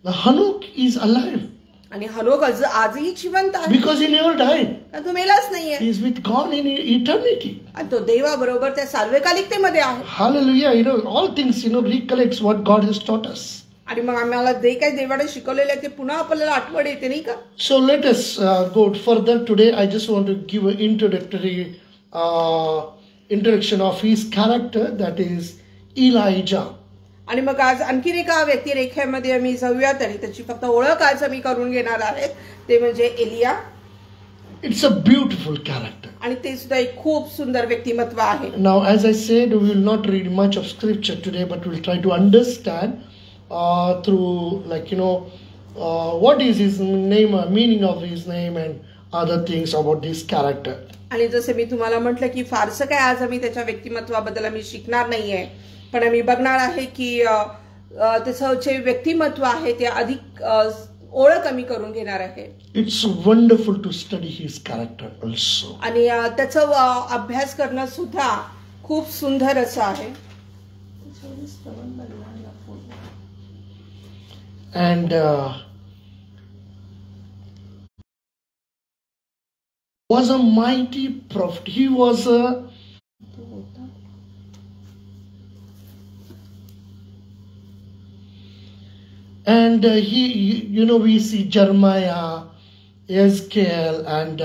Now Hanok is alive आणि हनोक आजही जिवंत आहे, because he never died. तो मेलाच नाहीये. He is with God in eternity. आणि तो देवाबरोबर त्या सार्वकालिकतेमध्ये आहे. Hallelujah. All things, recollects what God has taught us. आणि मग आम्हाला जे काही देवाने शिकवलेले आहे ते पुन्हा आपल्याला आठवण येते, नाही का? So let us go further. Today I just want to give an introductory introduction of his character, that is Elijah. आणि मग आज आणखीन एका व्यक्तिरेखेमध्ये आम्ही जाऊयात आणि त्याची फक्त ओळख आज आम्ही करून घेणार आहे, ते म्हणजे Elia. It's a beautiful character. आणि ते सुद्धा एक खूप सुंदर व्यक्तिमत्व आहे. Now, as I said, we will not read much of scripture today, but we will try to understand through, what is his name, meaning of his name, and other things about this character. आणि जसे मी तुम्हाला म्हटलं की फारसं काय आज आम्ही त्याच्या व्यक्तिमत्वाबद्दल आम्ही शिकणार नाहीये, पण आम्ही बघणार आहे की त्याचं जे व्यक्तिमत्व आहे ते अधिक ओळख आम्ही करून घेणार आहे. It's wonderful to study his character also. आणि त्याचा अभ्यास करणं सुद्धा खूप सुंदर असं आहे. And was a mighty prophet. He was a and we see Jeremiah, Ezekiel, and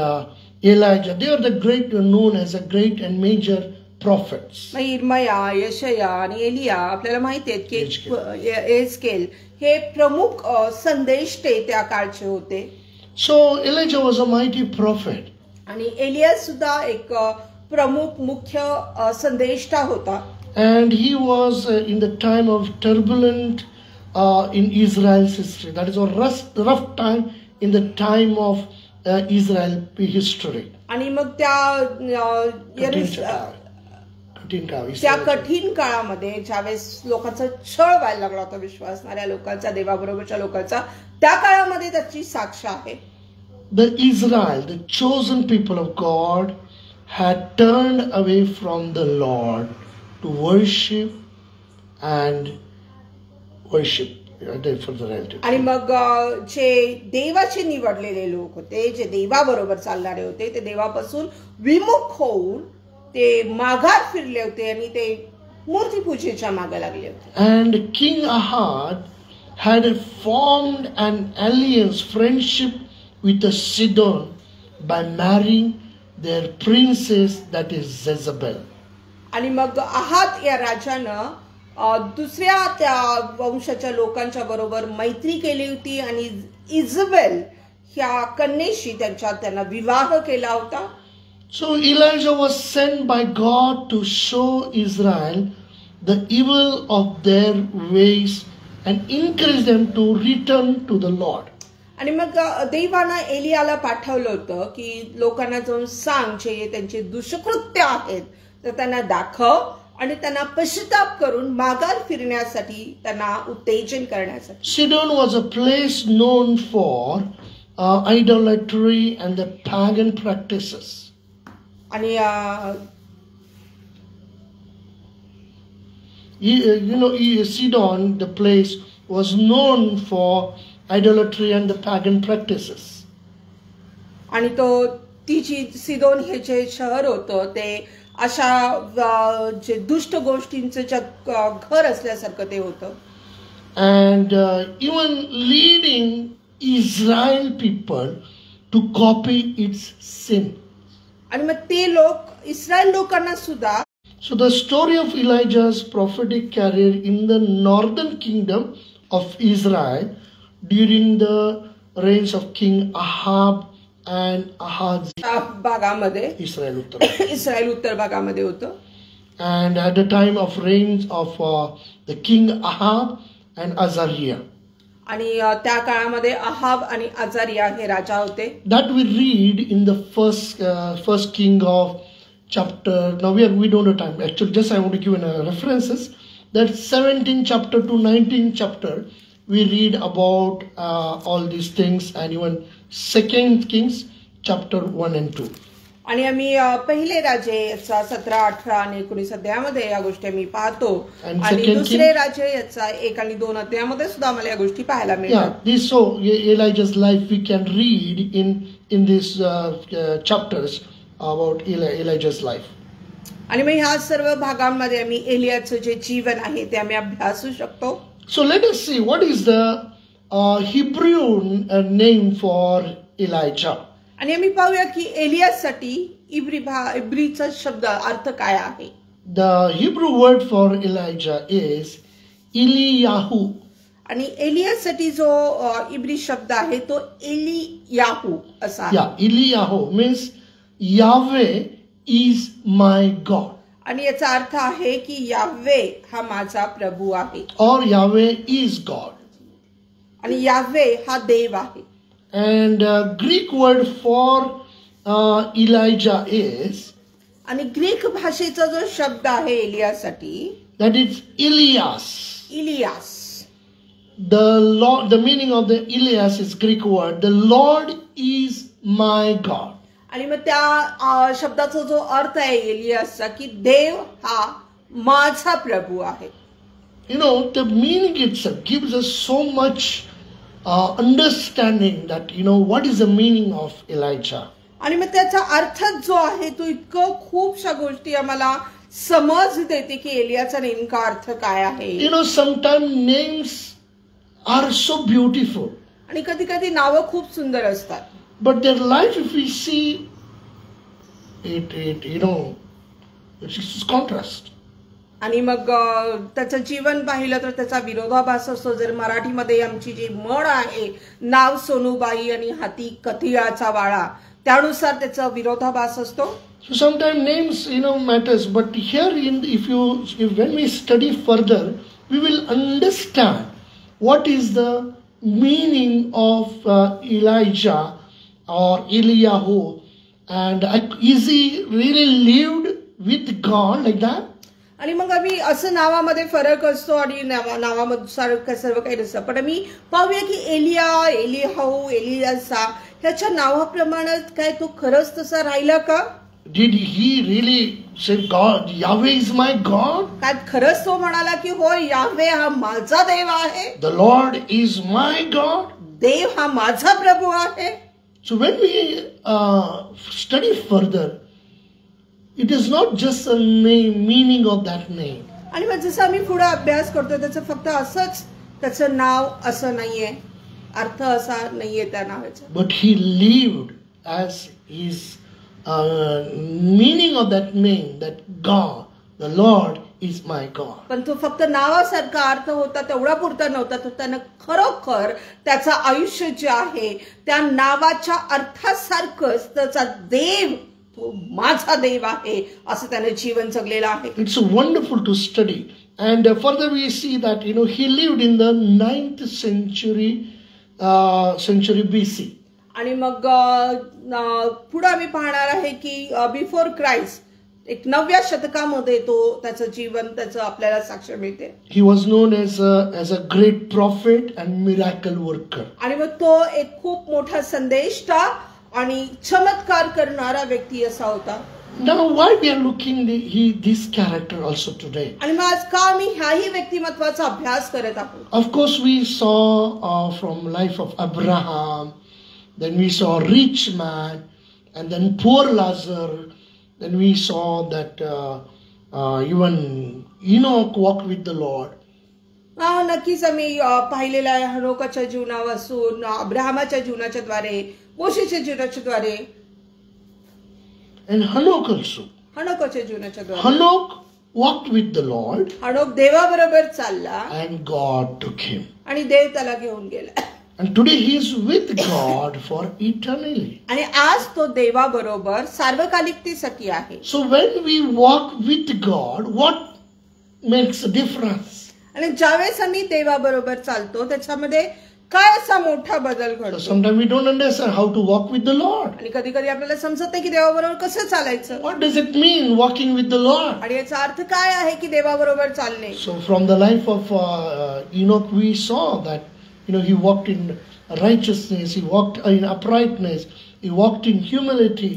Elijah. They are the great, known as a great and major prophets. इर्मया, यशया आणि एलिया आपल्याला माहिती आहे की एजकेल हे प्रमुख संदेष्टे त्या काळचे होते. So Elijah was a mighty prophet. आणि एलिया सुद्धा एक प्रमुख मुख्य संदेष्टा होता. And he was in the time of turbulent in Israel's history. That is a rough time in the time of Israel history. आणि मग त्या कठीण काळामध्ये ज्यावेळेस लोकांचा छळ व्हायला लागला होता, विश्वासणाऱ्या लोकांचा, देवाबरोबरच्या लोकांचा, त्या काळामध्ये त्याची साक्ष आहे. The Israel, the chosen people of God, had turned away from the Lord to worship for the relative. आणि मग जे देवाचे निवडलेले लोक होते, जे देवाबरोबर चालणारे होते, ते देवापासून विमुख होऊन ते माघार फिरले होते आणि ते मूर्तीपूजेच्या मागे लागले होते. And King Ahab had formed an alliance, friendship with the Sidon by marrying their princess, that is Jezebel. आणि मग आहात या राजानं दुसऱ्या त्या वंशाच्या लोकांच्या बरोबर मैत्री केली होती आणि इजबेल ह्या कन्येशी त्यांना विवाह केला होता. So Elijah was sent by God to show Israel the evil of their ways and encourage them to return to the Lord. आणि मग देवानं एलियाला पाठवलं होतं की लोकांना जाऊन सांग जे त्यांचे दुष्कृत्य आहेत तर त्यांना दाखव आणि त्यांना पश्चाताप करून माघार फिरण्यासाठी त्यांना उत्तेजन करण्यासाठी. Sidon was a place known for idolatry and the pagan practices. आणि Sidon, the place, was known for idolatry and the pagan practices. आणि ती जी सिदोन हे जे शहर होतं ते अशा जे दुष्ट गोष्टींचं घर असल्यासारखं ते होतं. And even leading Israel people to copy its sin. आणि मग ते लोक इस्रायल लोकांना सुद्धा. So the story of Elijah's prophetic career in the northern kingdom of Israel during the reigns of King Ahab and Ahaz भागामध्ये Israel उत्तर भागामध्ये होतं. And at the time of reigns of the King Ahab and Azariah. आणि त्या काळामध्ये Ahab आणि अजारिया हे राजा होते. That we read in the first king of chapter. Now we don't have time. Actually, just I want to give references. That 17th chapter to 19th chapter we read about all these things, and even 2nd Kings chapter 1 and 2. आणि आम्ही पहिले राजे 17, 18 आणि 19 अध्यायामध्ये या गोष्टी आम्ही पाहतो And आणि second दुसरे राजे याचा 1 आणि 2 अध्यायामध्ये सुद्धा आम्हाला या गोष्टी पाहायला Yeah, मिळतात. this so Elijah's life we can read in these chapters about Elijah's life. आणि मग ह्या सर्व भागांमध्ये आम्ही एलियाचं जे जीवन आहे ते आम्ही अभ्यासू शकतो. So let us see what is the Hebrew name for Elijah. आणि आम्ही पाहूया की एलियासाठी इब्रीचा शब्द अर्थ काय आहे. The Hebrew word for Elijah is Eliyahu. आणि एलियासाठी जो इब्री शब्द आहे तो एलियाहू असा आहे. Yeah, Eliyahu means Yahweh is my God. आणि याचा अर्थ आहे की याह्वे हा माझा प्रभू आहे Or Yahweh is God. आणि याह्वे हा देव आहे. And Greek word for Elijah is आणि ग्रीक भाषेचा जो शब्द आहे एलियासाठी that is Elias. Ilyas. The meaning of the Elias is Greek word. The Lord is my God. आणि मग त्या शब्दाचा जो अर्थ आहे एलियासचा की देव हा माझा प्रभू आहे. You know, the meaning itself gives us so much understanding that, you know, what is the meaning of Elijah. आणि मग त्याचा अर्थ जो आहे तो इतकं खूपशा गोष्टी आम्हाला समज देते की एलियाचा नेमका अर्थ काय आहे. You know, sometimes names are so beautiful. आणि कधी कधी नावं खूप सुंदर असतात. But their life, if we see it, you know, it's contrast. आणि मग त्याचं जीवन पाहिलं तर त्याचा विरोधाभास असतो. जर मराठीमध्ये आमची जी म्हण आहे नाव सोनूबाई आणि हाती कथिळाचा वाळा त्यानुसार त्याचा विरोधाभास असतो. So sometimes names, you know, matters. But here, when we study further, we will understand what is the meaning of Elijah or Eliyahu, and is he really lived with God like that? आणि मग आम्ही असं नावामध्ये फरक असतो आणि नावानुसार सर्व काही नसतं. पण आम्ही पाहूया की एलियाहू, एलियासा ह्याच्या नावाप्रमाणे काय तो खरंच तसा राहिला का. Did he really say God, Yahweh is my God? काय खरंच तो म्हणाला की होय याह्वे हा माझा देव आहे. The Lord is my God. देव हा माझा प्रभू आहे. So when we study further, it is not just a name, meaning of that name. आणि मग जसं आम्ही पुढे अभ्यास करतो त्याचं फक्त असंच त्याचं नाव असं नाहीये, अर्थ असा नाहीये त्या नावाचा. But he lived as his meaning of that name, that God, the Lord is my God. पण तो फक्त नावासारखा अर्थ होता तेवढा पुरता नव्हता. तर त्यानं खरोखर त्याचं आयुष्य जे आहे त्या नावाच्या अर्थासारखंच त्याचा देव तो माझा देव आहे असं त्याने जीवन जगलेलं आहे. It's wonderful to study. And further we see that, you know, he lived in the 9th century BC. आणि मग पुढे आम्ही पाहणार आहे की बिफोर क्राइस्ट 9व्या शतकामध्ये तो त्याचं जीवन त्याचं आपल्याला साक्ष मिळते. He was known as a great prophet and miracle worker. आणि मग तो एक खूप मोठा संदेष्टा आणि चमत्कार करणारा व्यक्ती असा होता. Now why we are looking this character also today? आणि मग आज का आम्ही ह्याही व्यक्तिमत्वाचा अभ्यास करत आहोत. Of course we saw from life of Abraham, then we saw rich man, and then poor Lazarus. Then we saw that even Enoch walked with the Lord. नक्कीच आम्ही पाहिलेलं आहे हनोकाच्या जीवनापासून अब्राहमाच्या जीवनाच्या द्वारे मोशेच्या जीवनाच्या द्वारे And Hanok also. हनोकाच्या जीवनाच्या द्वारे Hanok walked with the Lord. हनोक देवाबरोबर चालला And God took him. आणि देव त्याला घेऊन गेला. And today he is with God for eternally. आणि आज तो देवाबरोबर सार्वकालिकतेसाठी आहे. So when we walk with God, what makes a difference? आणि ज्यावेळेस आम्ही देवाबरोबर चालतो त्याच्यामध्ये काय असा मोठा बदल घडतो. Sometimes we don't understand how to walk with the Lord. आणि कधी कधी आपल्याला समजत नाही की देवाबरोबर कसं चालायचं. What does it mean walking with the Lord? आणि याचा अर्थ काय आहे की देवाबरोबर चालणे. So from the life of Enoch we saw that, you know, he walked in righteousness, he walked in uprightness, he walked in humility.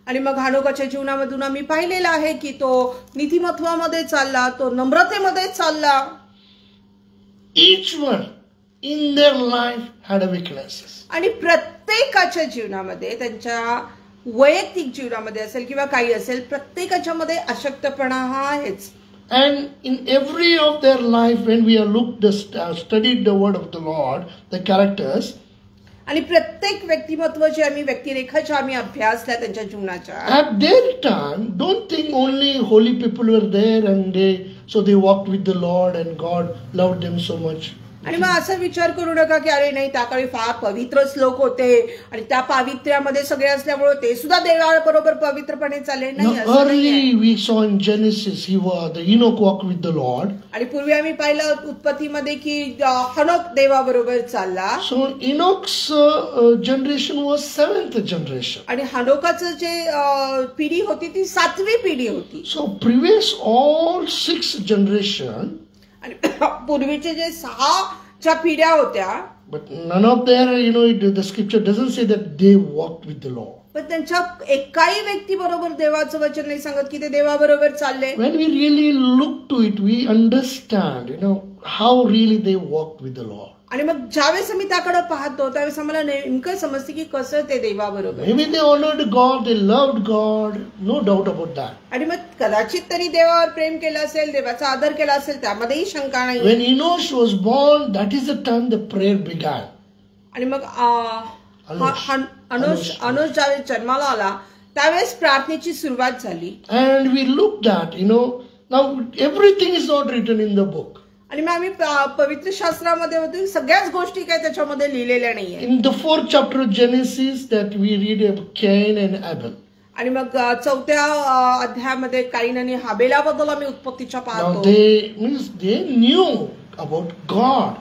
आणि मग हानोकाच्या जीवनामधून आम्ही पाहिलेला आहे की तो नीतिमत्वामध्ये चालला, तो नम्रतेमध्ये चालला. Each one in their life had a weaknesses. आणि प्रत्येकाच्या जीवनामध्ये, त्यांच्या वैयक्तिक जीवनामध्ये असेल किंवा काही असेल, प्रत्येकाच्या मध्ये अशक्तपणा हा आहेच. And in every of their life, when we have studied the word of the Lord, the characters, आणि प्रत्येक व्यक्तिमत्व जे आम्ही व्यक्तिरेखाच्या आम्ही अभ्यासल्या त्यांच्या जीवनाच्या, at their time, don't think only holy people were there and they walked with the Lord and God loved them so much. आणि मग असा विचार करू नका की अरे नाही, त्याकाळी फार पवित्रच लोक होते आणि त्या पावित्र्यामध्ये सगळे असल्यामुळे ते सुद्धा देवाबरोबर पवित्रपणे चालले. नाही, early we saw in Genesis, the Enoch walked with the Lord. आणि पूर्वी आम्ही पाहिलं उत्पत्तीमध्ये की हनोक देवाबरोबर चालला. So Enoch's generation was 7th generation. आणि हनोकाचं जे पिढी होती ती 7वी पिढी होती. So previous all 6 generation, आणि पूर्वीचे जे 6 पिढ्या होत्या, but none of their, the scripture doesn't say that they walked with the Lord. पण त्यांच्या एकाही व्यक्ती बरोबर देवाचं वचन नाही सांगत की ते देवाबरोबर चालले. When we really look to it, we understand, how really they walked with the Lord. आणि मग ज्यावेळेस आम्ही त्याकडे पाहतो त्यावेळेस आम्हाला नेमकं समजते की कसं ते देवाबरोबर. Maybe they honored God, they loved God, no doubt about that. आणि मग कदाचित तरी देवावर प्रेम केलं असेल, देवाचा आदर केला असेल, त्यामध्येही शंका नाही. When Enoch was born, that is the time the prayer began. आणि मग अनुष ज्यावेळेस जन्माला आला त्यावेळेस प्रार्थनेची सुरुवात झाली. And we looked at, now everything is not written in the book. आणि मग आम्ही पवित्र शास्त्रामध्ये होतो, सगळ्याच गोष्टी काय त्याच्यामध्ये लिहिलेल्या नाहीये. In the 4th chapter of Genesis that we read of Cain and Abel. आणि मग 4थ्या अध्यायामध्ये काईन आणि हाबेलाबद्दल आम्ही उत्पत्तीच्या पाहतो. Now they knew about God.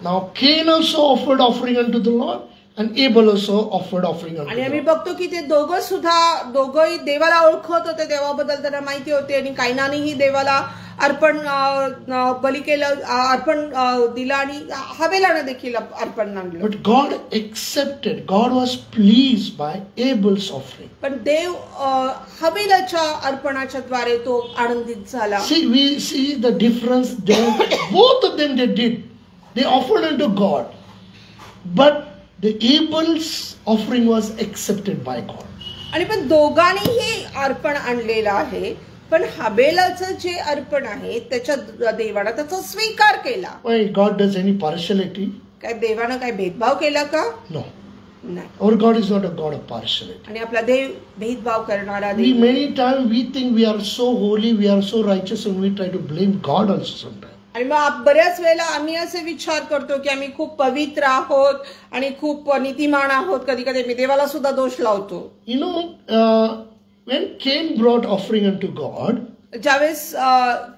Now Cain also offered offering unto the Lord and Abel also offered offering unto the Lord. आणि आम्ही बघतो की ते दोघंही देवाला ओळखत होते, देवाबद्दल त्यांना माहिती होते. आणि काईनानेही देवाला अर्पण बली केलं, अर्पण दिलं आणि हबेलानं देखील अर्पण आणलं. But God accepted. God was pleased by Abel's offering. पण देव हबेलाच्या अर्पणाच्या द्वारे तो आनंदित झाला. See, we see the difference there. Both of them they did. They offered unto God. But the Abel's offering was accepted by God. आणि पण दोघांनीही अर्पण आणलेलं आहे, पण हबेलाचं जे अर्पण आहे त्याच्या देवानं त्याचा स्वीकार केला. Why God does any partiality? काय देवानं काय भेदभाव केला का? No. नाही. Our God is not a God of partiality. आणि आपला देव भेदभाव करणारा We Dev. many times we think we are so holy, we are so righteous, and we try to blame God also sometimes. आणि मग बऱ्याच वेळेला आम्ही असे विचार करतो की आम्ही खूप पवित्र आहोत आणि खूप नीतिमान आहोत, कधी कधी मी देवाला सुद्धा दोष लावतो. When Cain brought offering unto God, ज्यावेळेस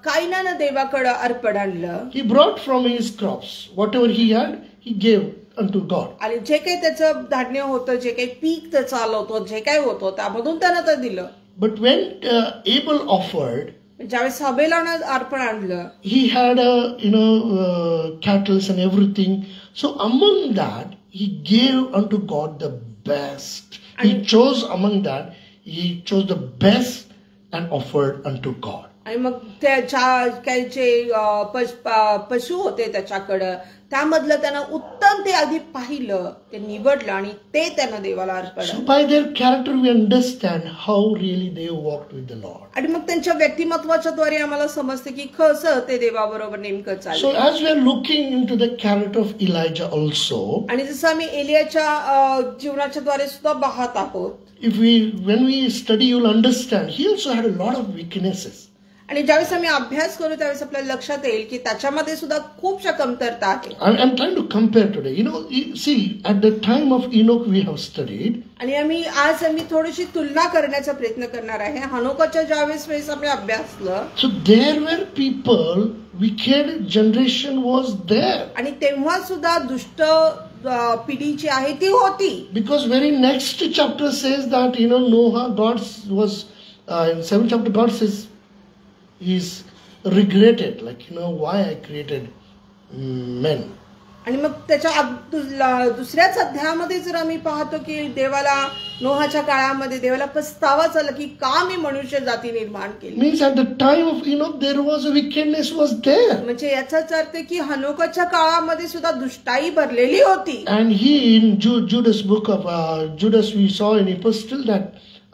काईनानं देवाकडे अर्पण आणलं, he brought from his crops whatever he had, he gave unto God. आणि जे काही त्याचं धान्य होतं, जे काही पीक त्याचं आलं होतं, जे काही होतं त्यामधून त्यानं ते दिलं. But when Abel offered, ज्यावेळेस हबेलानं अर्पण आणलं, he had cattle and everything. So among that, he gave unto God the best. He chose among that, he chose the best and offered unto God. आणि मग त्याच्या काही जे पशु होते त्याच्याकडं, त्यामधलं त्यानं उत्तम ते आधी पाहिलं, ते निवडलं आणि ते त्यानं देवाला अर्पण. So by their character we understand how really they walked with the Lord. आणि मग त्यांच्या व्यक्तिमत्वाच्या द्वारे आम्हाला समजते की कसं ते देवाबरोबर नेमकं चाललं. So as we are looking into the character of Elijah also, आणि जसं आम्ही एलियाच्या जीवनाच्या द्वारे सुद्धा पाहत आहोत, when we study you'll understand he also had a lot of weaknesses. आणि ज्यावेळेस आम्ही अभ्यास करू त्यावेळेस आपल्याला लक्षात येईल की त्याच्यामध्ये सुद्धा खूपशा कमतरता आहे. I'm trying to compare today. See, at the time of Enoch we have studied. आणि आज आम्ही थोडीशी तुलना करण्याचा प्रयत्न करणार आहे. हनोकाच्या ज्यावेळेस आम्ही अभ्यासलं, So there were people, wicked generation was there. आणि तेव्हा सुद्धा दुष्ट पिढी जी आहे ती होती. Because very next chapter says that Noah, God was in 7th chapter God says he's regretted, why I created men. आणि मग त्याच्या दुसऱ्याच अध्यायामध्ये जर आम्ही पाहतो की देवाला नोहाच्या काळामध्ये देवाला पस्तावा झाला की का मी मनुष्य जाती निर्माण केली. Means at the time of Enoch there was a wickedness was there. म्हणजे याचाच अर्थ की हनोकाच्या काळामध्ये सुद्धा दुष्टाई भरलेली होती. And he in Judas book of Judas we saw in epistle that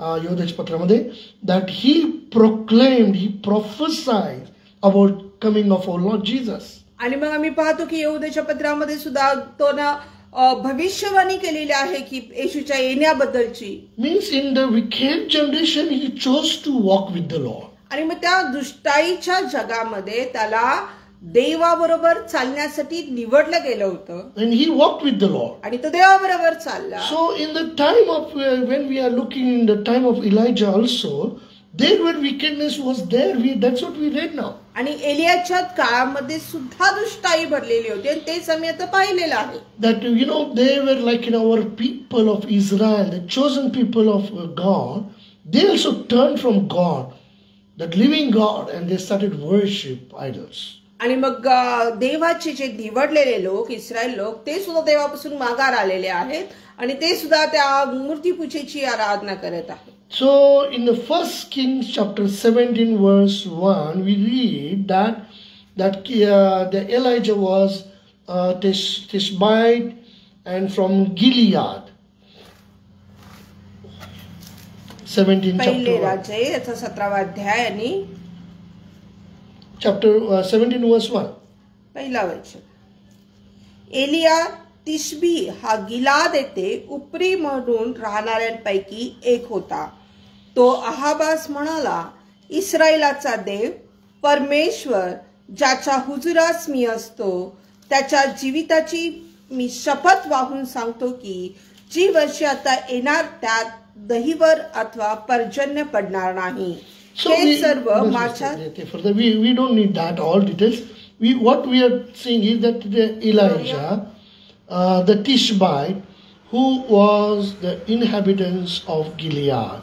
योदाच्या पत्रामध्ये that he proclaimed, he prophesied about coming of our Lord Jesus. आणि मग आम्ही पाहतो की यहूदाच्या पत्रामध्ये सुद्धा तो ना भविष्यवाणी केलेली आहे की येशूच्या येण्याबद्दलची. Means in the wicked generation he chose to walk with the Lord. आणि मग त्या दुष्टाईच्या जगामध्ये त्याला देवाबरोबर चालण्यासाठी निवडलं गेलं होतं. And he walked with the Lord. आणि तो देवाबरोबर चालला. So in the time of when we are looking in the time of Elijah also, there were wickedness was there. That's what we read now. आणि एलियाच्या काळामध्ये सुद्धा दुष्टाई भरलेली होती आणि तेच आम्ही आता पाहिलेलं आहे. That they were like our people of Israel, the chosen people of God. They also turned from God, that living God, and they started worship idols. आणि मग देवाचे जे निवडलेले लोक इस्रायल लोक ते सुद्धा देवापासून माघार आलेले आहेत आणि ते सुद्धा त्या मूर्तीपूजेची आराधना करत आहेत. So in the first Kings chapter 17 verse 1 we read that the Elijah was Tishbite and from Gilead. 17 पहिले राजे याचा 17वा अध्याय आणि chapter 17 verse 1. पहिला वचन. एलिया तिशबी हा गिलाद येथे उपरी म्हणून राहणाऱ्यांपैकी एक होता. तो अहाबास म्हणाला, इस्रायलाचा देव परमेश्वर ज्याच्या हुजुरास मी असतो त्याच्या जीविताची मी शपथ वाहून सांगतो की जी वर्षे आता येणार त्यात दहीवर अथवा पर्जन्य पडणार नाही. हे सर्व माझ्या we don't need that all details. What we are seeing is that Elijah, the Tishbite, who was the inhabitants of Gilead.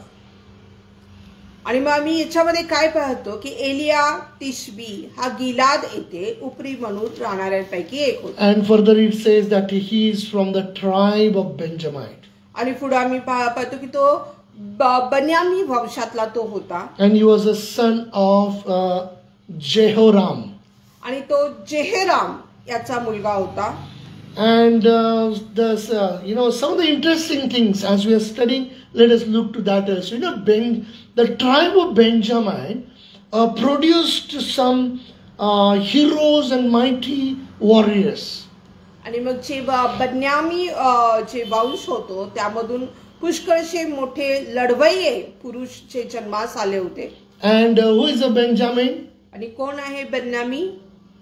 आणि मग आम्ही याच्यामध्ये काय पाहतो की एलिया तिशबी हा गिलाद येथे उपरी म्हणून राहणाऱ्यांपैकी एक होता. And further it says that he is from the tribe of Benjamin. आणि पुढे आम्ही पाहतो की तो बन्यामी वंशातला तो होता. And he was a son of Jehoram. आणि तो जेहेराम याचा मुलगा होता. And some of the interesting things as we are studying, let us look to that also. The tribe of Benjamin produced some heroes and mighty warriors. आणि मग जे बन्यामी जे वंश होतो त्यामधून पुष्कळशे मोठे लढवय्ये पुरुष जे जन्मास आले होते. And who is a Benjamin? आणि कोण आहे बन्यामी?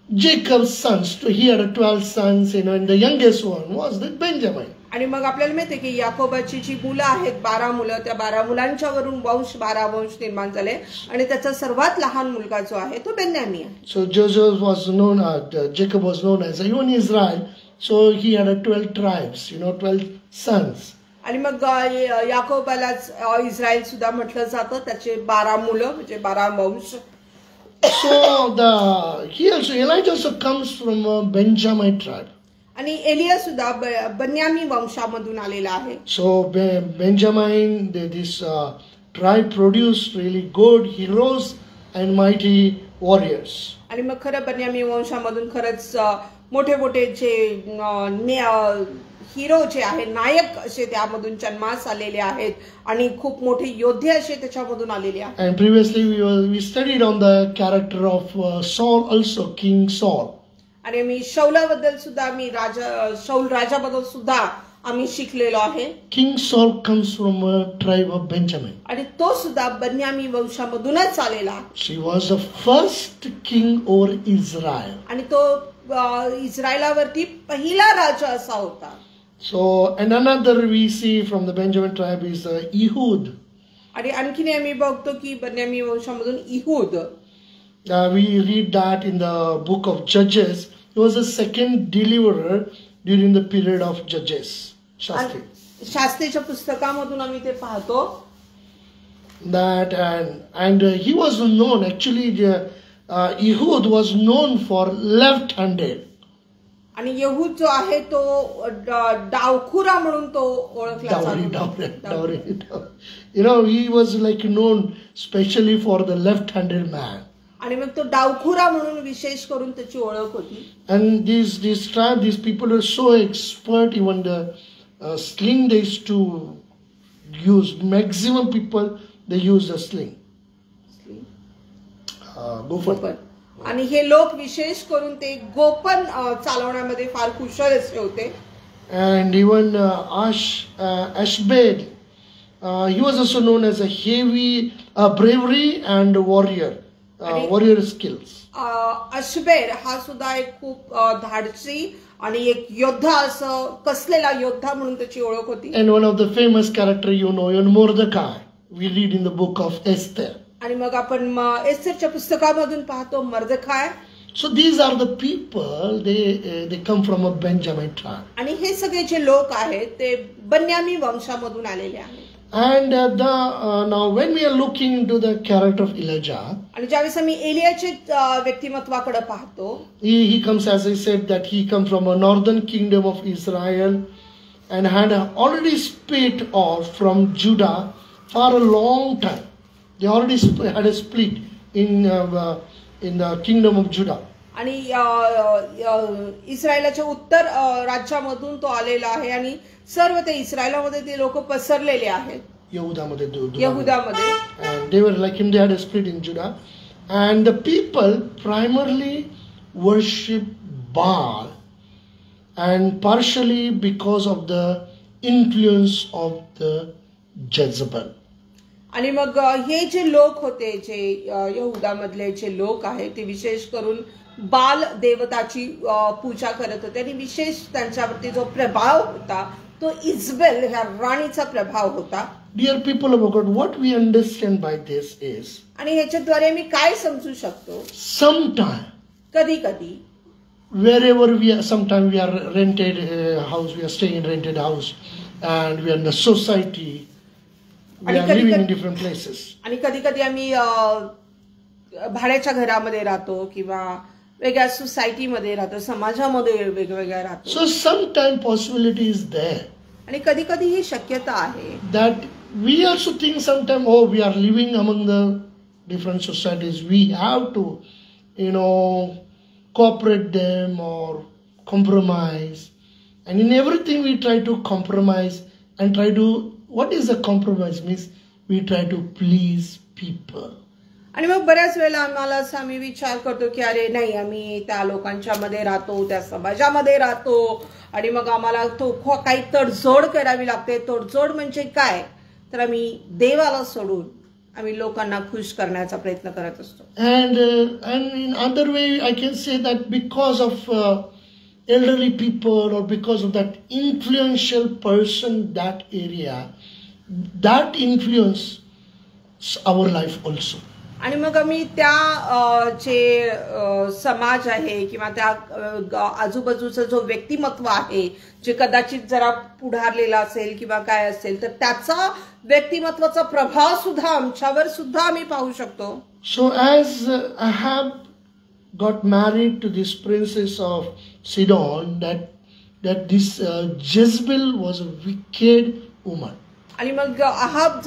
Jacob's sons. He had 12 sons, and the youngest one was the Benjamin. आणि मग आपल्याला माहिती आहे की याकोबाची जी मुलं आहेत 12 मुलं, त्या 12 मुलांच्या वरून 12 वंश निर्माण झाले आणि त्याचा सर्वात लहान मुलगा जो आहे तो बेन्यामीन आहे. So Joseph was known, Jacob was known as even Israel. So he had 12 tribes, 12 sons. आणि मग याकोबालाच इस्रायल सुद्धा म्हटलं जातं, त्याचे 12 मुलं म्हणजे 12 वंश. So Elijah also comes from a Benjamin tribe. आणि एलिया सुद्धा बन्यामी वंशामधून आलेला आहे. So Benjamin, this tribe produced really good heroes and mighty warriors. आणि मग खरं बन्यामी वंशामधून खरंच मोठे मोठे जे हिरो जे आहे नायक असे त्यामधून जन्मास आलेले आहेत आणि खूप मोठे योद्धे असे त्याच्यामधून आलेले आहेत. And previously we studied on the character of Saul also, King Saul. आणि मी शौलाबद्दल सुद्धा शौल राजाबद्दल सुद्धा आम्ही शिकलेलो आहे. King Saul comes from a tribe of Benjamin. आणि तो सुद्धा बन्यामी वंशामधूनच आलेला. She was the first king over Israel. आणि तो इस्रायलावरती पहिला राजा असा होता. So and another we see from the Benjamin tribe is Ehud. आणि आणखीन आम्ही बघतो की बन्यामी वंशामधून इहूद. We read that in the book of Judges. He was the second deliverer during the period of Judges. शास्त्रीच्या पुस्तकामधून आम्ही ते पाहतो. That and he was known actually. Ehud was known for left-handed. आणि यहूद जो आहे तो डावखुरा म्हणून तो ओळखला जातो. He was like known specially for the left-handed man. आणि मग तो डावखुरा म्हणून विशेष करून त्याची ओळख होती. And these people were so expert, even the sling they used to use. Maximum people they use the sling. गोफन. आणि हे लोक विशेष करून ते गोपन चालवण्यामध्ये फार कुशल असे होते. And even Ashbed, he was also known as a heavy bravery and warrior skills. अशबेर हा सुद्धा एक खूप धाडसी आणि एक योद्धा असं कसलेला योद्धा म्हणून त्याची ओळख होती. And one of the famous character Mordecai, we read in the book of Esther. आणि मग आपण एस्थरच्या पुस्तकामधून पाहतो मर्दखाय. So these are the people, they come from a Benjamin tribe. आणि हे सगळे जे लोक आहेत ते बन्यामी वंशामधून आलेले आहेत. And now when we are looking into the character of Elijah, आणि ज्यावेळेस आम्ही एलियाचे व्यक्तिमत्वाकडे पाहतो, he comes, as I said, that he comes from a northern kingdom of Israel and had already split off from Judah for a long time. They already had a split in the kingdom of Judah. आणि इस्रायलाच्या उत्तर राज्यामधून तो आलेला आहे आणि सर्व ते इस्रायलामध्ये ते लोक पसरलेले आहेत. यहुदामध्ये. And they were like him, they had a split in Judah. And the people primarily worship Baal, and partially because of the influence of the Jezebel. आणि मग हे जे लोक होते, जे यहुदामधले जे लोक आहेत ते विशेष करून बाल देवताची पूजा करत होते आणि विशेष त्यांच्यावरती जो प्रभाव होता तो इजबेल ह्या राणीचा प्रभाव होता. Dear people of God, what we understand by this is, आणि ह्याच्याद्वारे मी काय समजू शकतो, sometime कधी कधी wherever we are, sometimes we are rented house, we are staying in rented house, and we are in the society, we are living in different places. आणि कधी कधी आम्ही भाड्याच्या घरामध्ये राहतो किंवा वेगळ्या सोसायटीमध्ये राहतो, समाजामध्ये वेगवेगळ्या राहतो. So sometime possibility is there. आणि कधी कधी ही शक्यता आहे that we also think sometimes, oh, we are living among the different societies, we have to cooperate them or compromise, and in everything we try to compromise and try to, what is a compromise means, we try to please people. आणि मग बऱ्याच वेळेला आम्ही विचार करतो की अरे नाही, आम्ही त्या लोकांच्या मध्ये राहतो, त्या समाजामध्ये राहतो आणि मग आम्हाला तो काही तडजोड करावी लागते. तडजोड म्हणजे काय, तर आम्ही देवाला सोडून आम्ही लोकांना खुश करण्याचा प्रयत्न करत असतो. And in other way I can say that because of elderly people or because of that influential person, that area, that influence our life also. आणि मग आम्ही त्या जे समाज आहे किंवा त्या आजूबाजूचं जो व्यक्तिमत्व आहे जे कदाचित जरा पुढारलेला असेल किंवा काय असेल, तर त्याचा व्यक्तिमत्वाचा प्रभाव सुद्धा आमच्यावर सुद्धा आम्ही पाहू शकतो. So as Ahab got married to this princess of Sidon, that this Jezebel was a wicked woman. आणि मग अहाब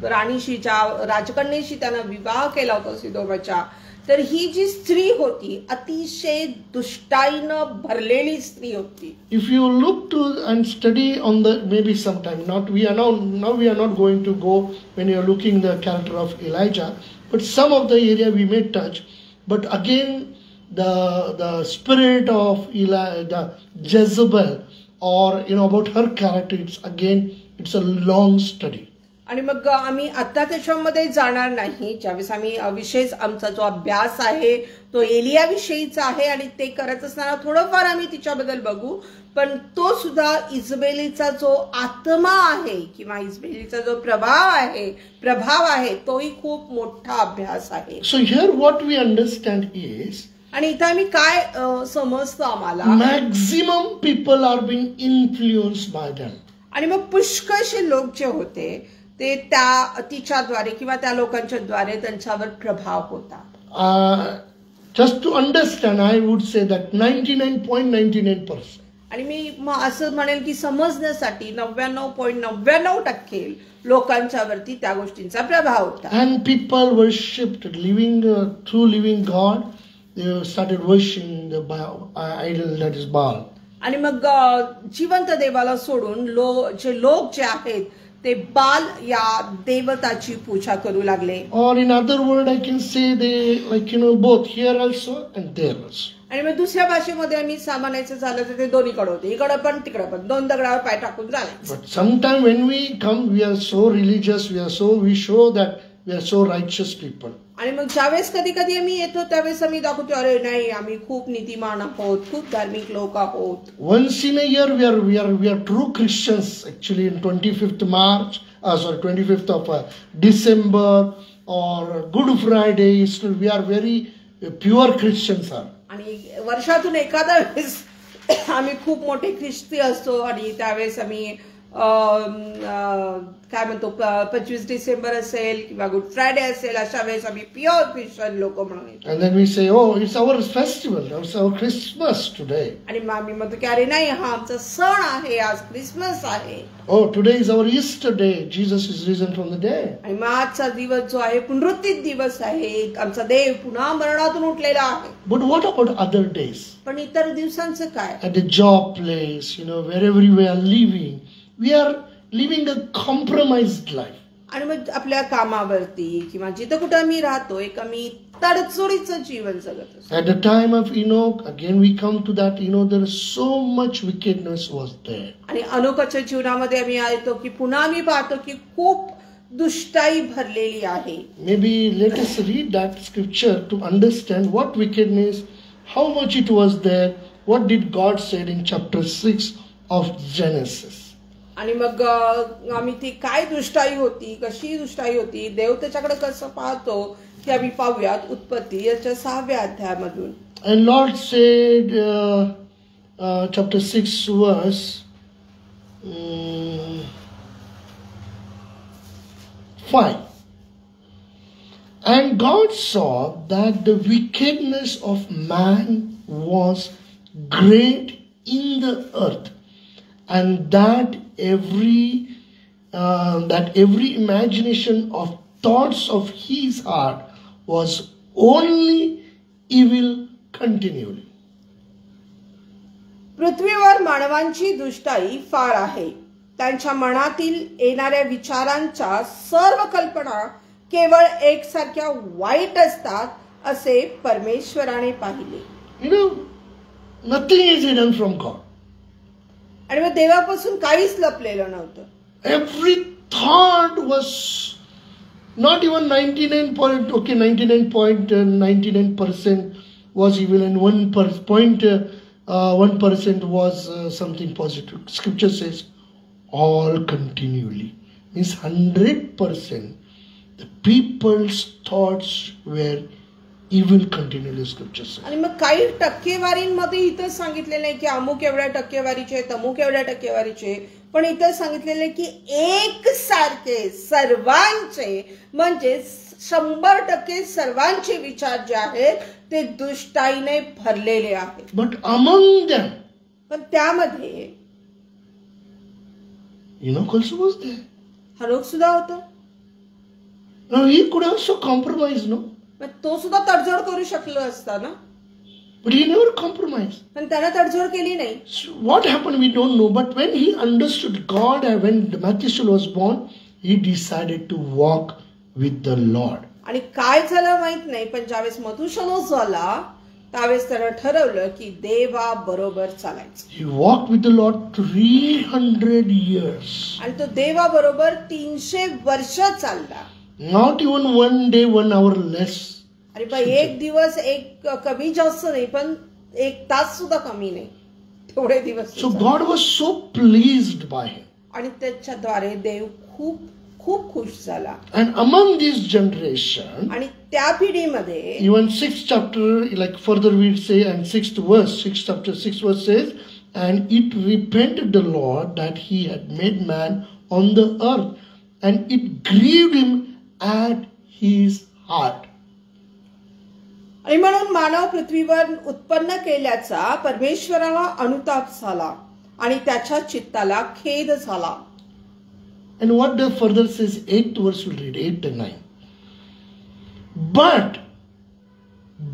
राणीशीच्या राजकन्येशी त्यानं विवाह केला होता सिदोनच्या, तर ही जी स्त्री होती अतिशय दुष्टाईनं भरलेली स्त्री होती. If you look to and study on the, maybe sometime, now we are not going to go when you are looking the character of Elijah, but some of the area we may touch, but again the spirit of the Jezebel, or about her character, it's a long study. आणि मग आम्ही आता त्याच्यामध्ये जाणार नाही. ज्यावेळेस आम्ही विशेष आमचा जो अभ्यास आहे तो एलिया विषयीचा आहे आणि ते करत असताना थोडंफार आम्ही तिच्याबद्दल बघू, पण तो सुद्धा इजबेलीचा जो आत्मा आहे किंवा इजबेलीचा जो प्रभाव आहे तोही खूप मोठा अभ्यास आहे. So here what we understand is, आणि इथं आम्ही काय समजतो, आम्हाला maximum people are being influenced by them. आणि मग पुष्कळशे लोक जे होते ते तिच्याद्वारे किंवा त्या लोकांच्या द्वारे त्यांच्यावर प्रभाव होता. Just to understand, I would say that 99.99%. आणि मी मग असं म्हणेल की समजण्यासाठी 99.99% लोकांच्यावरती त्या गोष्टींचा प्रभाव होता. And people worshipped true living God. They started worshiping the idol, that is Baal. आणि मग जिवंत देवाला सोडून जे लोक जे आहेत ते बाल या देवताची पूजा करू लागले. Or in other word, I can say they both here also and there also. आणि मग दुसऱ्या भाषेमध्ये आम्ही सामानायचं झालं तर ते दोन्हीकडे होते, इकडे पण तिकडे पण, दोन दगडावर पाय टाकून झाले. But sometime when we come, we are so religious, we show that we are so righteous people. आणि मग ज्यावेळेस कधी कधी आम्ही येतो त्यावेळेस आम्ही दाखवतो, अरे नाही आम्ही खूप नीतिमान आहोत, खूप धार्मिक लोक आहोत. Once in a year we are true Christians. Actually, in 25th March, 25th of December or Good Friday, we are very pure Christians. आणि वर्षातून एखाद्या वेळेस आम्ही खूप मोठे ख्रिस्ती असतो आणि त्यावेळेस आम्ही काय म्हणतो 25 डिसेंबर असेल किंवा गुड फ्रायडे असेल, अशा वेळेस आम्ही प्युअर ख्रिश्चन लोक म्हणून येतो. And then we say, oh, it's our festival, it's our Christmas today. आणि मग आम्ही म्हणतो की अरे नाही, हा आमचा सण आहे, आज क्रिसमस आहे. Oh, today is our Easter day. Jesus is risen from the dead. आणि मग आजचा दिवस जो आहे पुनरुत्थित दिवस आहे, आमचा देव पुन्हा मरणातून उठलेला आहे. But what about other days? पण इतर दिवसांचं काय? At the job place, wherever we are living, we are living a compromised life. आणि मग आपल्या कामावरती किंवा जिथं कुठं आम्ही राहतो, एक आम्ही तडजोडीचं जीवन जगत असतो. At the time of Enoch, again we come to that, there is so much wickedness was there. आणि अनोखाच्या जीवनामध्ये आम्ही येतो की पुन्हा आम्ही पाहतो की खूप दुष्टाई भरलेली आहे. Maybe let us read that scripture to understand what wickedness, how much it was there, what did God said in chapter 6 of Genesis. आणि मग आम्ही ती काय दुष्टाई होती, कशी दुष्टाई होती, देव त्याच्याकडे कसं पाहतो हे आम्ही पाहूयात उत्पत्ती याच्या 6व्या अध्यायामधून. And Lord said, chapter 6 verse 5. And God saw that the wickedness of man was great in the earth, and that every imagination of thoughts of his heart was only evil continually. पृथ्वीवर मानवांची दुष्टाई फार आहे. त्यांच्या मनातील येणाऱ्या विचारांच्या सर्व कल्पना केवळ एकसारख्या वाईट असतात असे परमेश्वराने पाहिले. Nothing is hidden from God. आणि मग देवापासून काहीच लपलेलं नव्हतं. Every thought was not even 99.99% was evil, and 1% was something positive. Scripture says all continually, means 100%. The people's thoughts were evil continually, Scripture says. आणि मग काही टक्केवारींमध्ये इथं सांगितलेलं आहे की अमुक एवढ्या टक्केवारीचे, तमुक एवढ्या टक्केवारीचे, पण इथं सांगितलेलं आहे की एकसारखे सर्वांचे, म्हणजे 100% सर्वांचे विचार जे आहेत ते दुष्टाईने भरलेले आहेत. But among them, पण त्यामध्ये Enoch also was there. हनोक सुद्धा होता. Now he could also compromise, no? पण तो सुद्धा तडजोड करू शकलो असता ना. But he never compromised. पण त्याने तडजोड केली नाही. So what happened we don't know, but when he understood God and when Methuselah was born, he decided to walk with the Lord. आणि काय झालं माहित नाही, पण ज्यावेळेस मथुशेलह झाला त्यावेळेस त्याने ठरवलं की देवा बरोबर चालायचं. He walked with the Lord 300 years. आणि तो देवा बरोबर 300 वर्ष चालला. Not even 1 day, 1 hour less. आणि बा एक दिवस एक कमी जास्त नाही, पण 1 तास सुद्धा कमी नाही, तेवढे दिवस. So God was so pleased by him. आणि त्याच्याद्वारे देव खूप खूप खुश झाला. And among this generation, आणि त्या पिढीमध्ये even 6th chapter, like further we say, and 6th verse, 6th chapter 6th verse says, and it repented the Lord that he had made man on the earth, and it grieved him at his heart. आणि म्हणून मानव पृथ्वीवर उत्पन्न केल्याचा परमेश्वराला अनुताप झाला आणि त्याच्या चित्ताला खेद झाला. And what the further says, 8th verse we'll read, 8 and 9.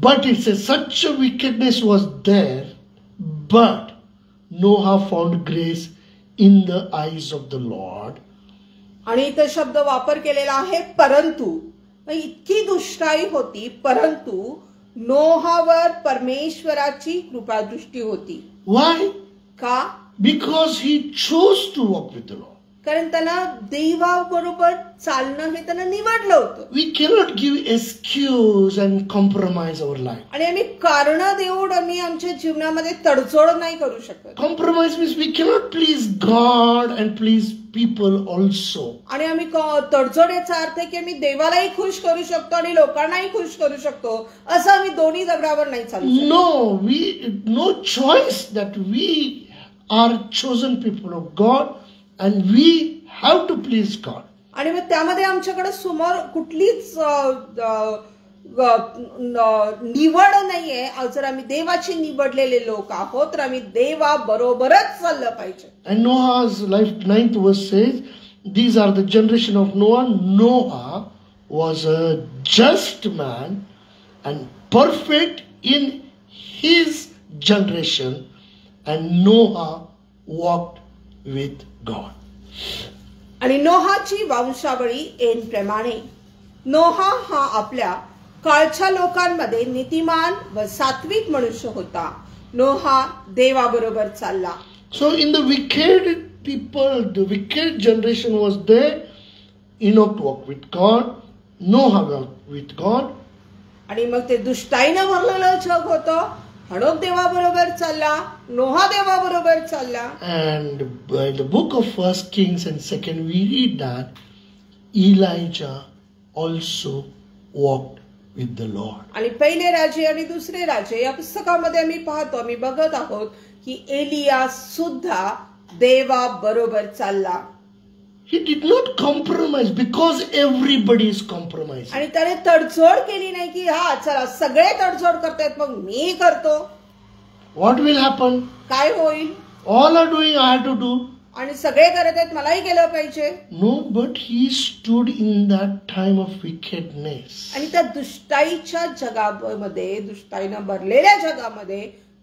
But it says, such a wickedness was there, but Noah found grace in the eyes of the Lord. आणि इथे शब्द वापर केलेला आहे परंतु. इतकी दुष्टाई होती परंतु नोहावर परमेश्वराची कृपादृष्टी होती. Why? का? Because he chose to walk with the Lord. कारण त्यांना देवाबरोबर चालणं हे त्यांना निवडलं होतं. We cannot give excuse and compromise our life. आणि आम्ही कारण देऊन आम्ही आमच्या जीवनामध्ये तडजोड नाही करू शकत. Compromise means we cannot please God and please people also. आणि आम्ही तडजोड याचा अर्थ आहे की आम्ही देवालाही खुश करू शकतो आणि लोकांनाही खुश करू शकतो, असं आम्ही दोन्ही दगडावर नाही चालू शकत. No choice that we are chosen people of God and we have to please God. आणि मग त्यामध्ये आमच्याकडे समोर कुठलीच निवड नाहीये. जर आम्ही देवाची निवडलेले लोक आहोत तर आम्ही देवा बरोबरच चाललं पाहिजे. And Noah's life, 9th verse says, these are the generation of Noah. Noah was a just man and perfect in his generation, and Noah walked with God. आणि नोहाची वंशावळी येनप्रमाणे. नोहा हा आपल्या काळच्या लोकांमध्ये नीतिमान व सात्विक मनुष्य होता. नोहा देवाबरोबर चालला. So in the wicked people, the wicked generation was there. Enoch walked with God. Noah walked with God. आणि मग ते दुष्टाईनं भरलेलं जग होतं. हनोक देवाबरोबर चालला, नोहा देवाबरोबर चालला. And in the book of 1 Kings and 2nd we read that Elijah also walked with the Lord. आणि पहिले राजे आणि दुसरे राजे या पुस्तकामध्ये आम्ही पाहतो, आम्ही बघत आहोत की एलिया सुद्धा देवाबरोबर चालला. He did not compromise because everybody is compromising. आणि त्याने तडजोड केली नाही की हा चला सगळे तडजोड करतायत मग मी करतो. What will happen? काय होईल? All are doing, I have to do. आणि सगळे करत आहेत, मलाही केलं पाहिजे. No, but he stood in that time of wickedness. आणि त्या दुष्टाईच्या जगामध्ये, दुष्टाईनं भरलेल्या जगामध्ये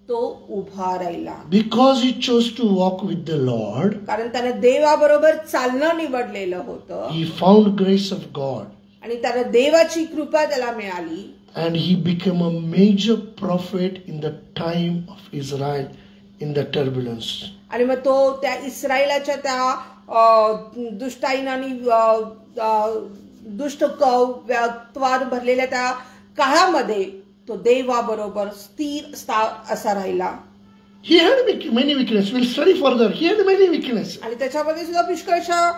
तो उभा राहिला. Because he chose to walk with the Lord. कारण त्याने देवाबरोबर चालणं निवडलेलं होतं. He found grace of God. आणि त्याला देवाची कृपा त्याला मिळाली. And he became a major prophet in the time of Israel in the turbulence. आणि मग तो त्या इस्रायलाच्या त्या दुष्टाईनं आणि दुष्ट व्यक्तवाद भरलेल्या त्या काळामध्ये तो देवाबरोबर स्थिर असा राहिला. He had many weaknesses. We'll study further. He had many weaknesses. आणि त्याच्यामध्ये सुद्धा पुष्कळशा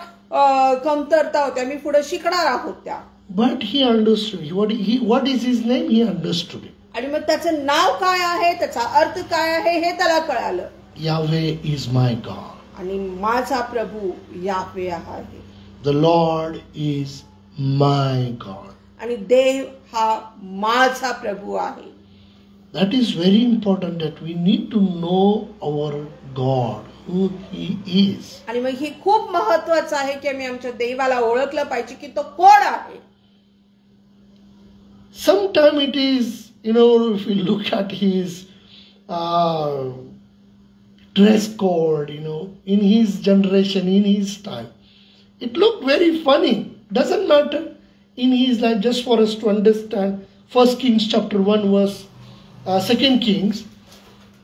कमतरता होत्या, मी पुढे शिकणार आहोत त्या. But he understood. What is his name? He understood it. आणि मग त्याचं नाव काय आहे, त्याचा अर्थ काय आहे हे त्याला कळालं. Yahweh is my God. आणि माझा प्रभू याहवे आहे. The Lord is my God. आणि देव हा माझा प्रभू आहे. That is very important that we need to know our God, who He is. आणि मग हे खूप महत्वाचं आहे की आम्ही आमच्या देवाला ओळखलं पाहिजे की तो कोण आहे. Sometimes it is, if you look at his dress code, in his generation, in his time, it looked very funny. Doesn't matter. In his life, just for us to understand, 1 Kings chapter 1 verse, 2 Kings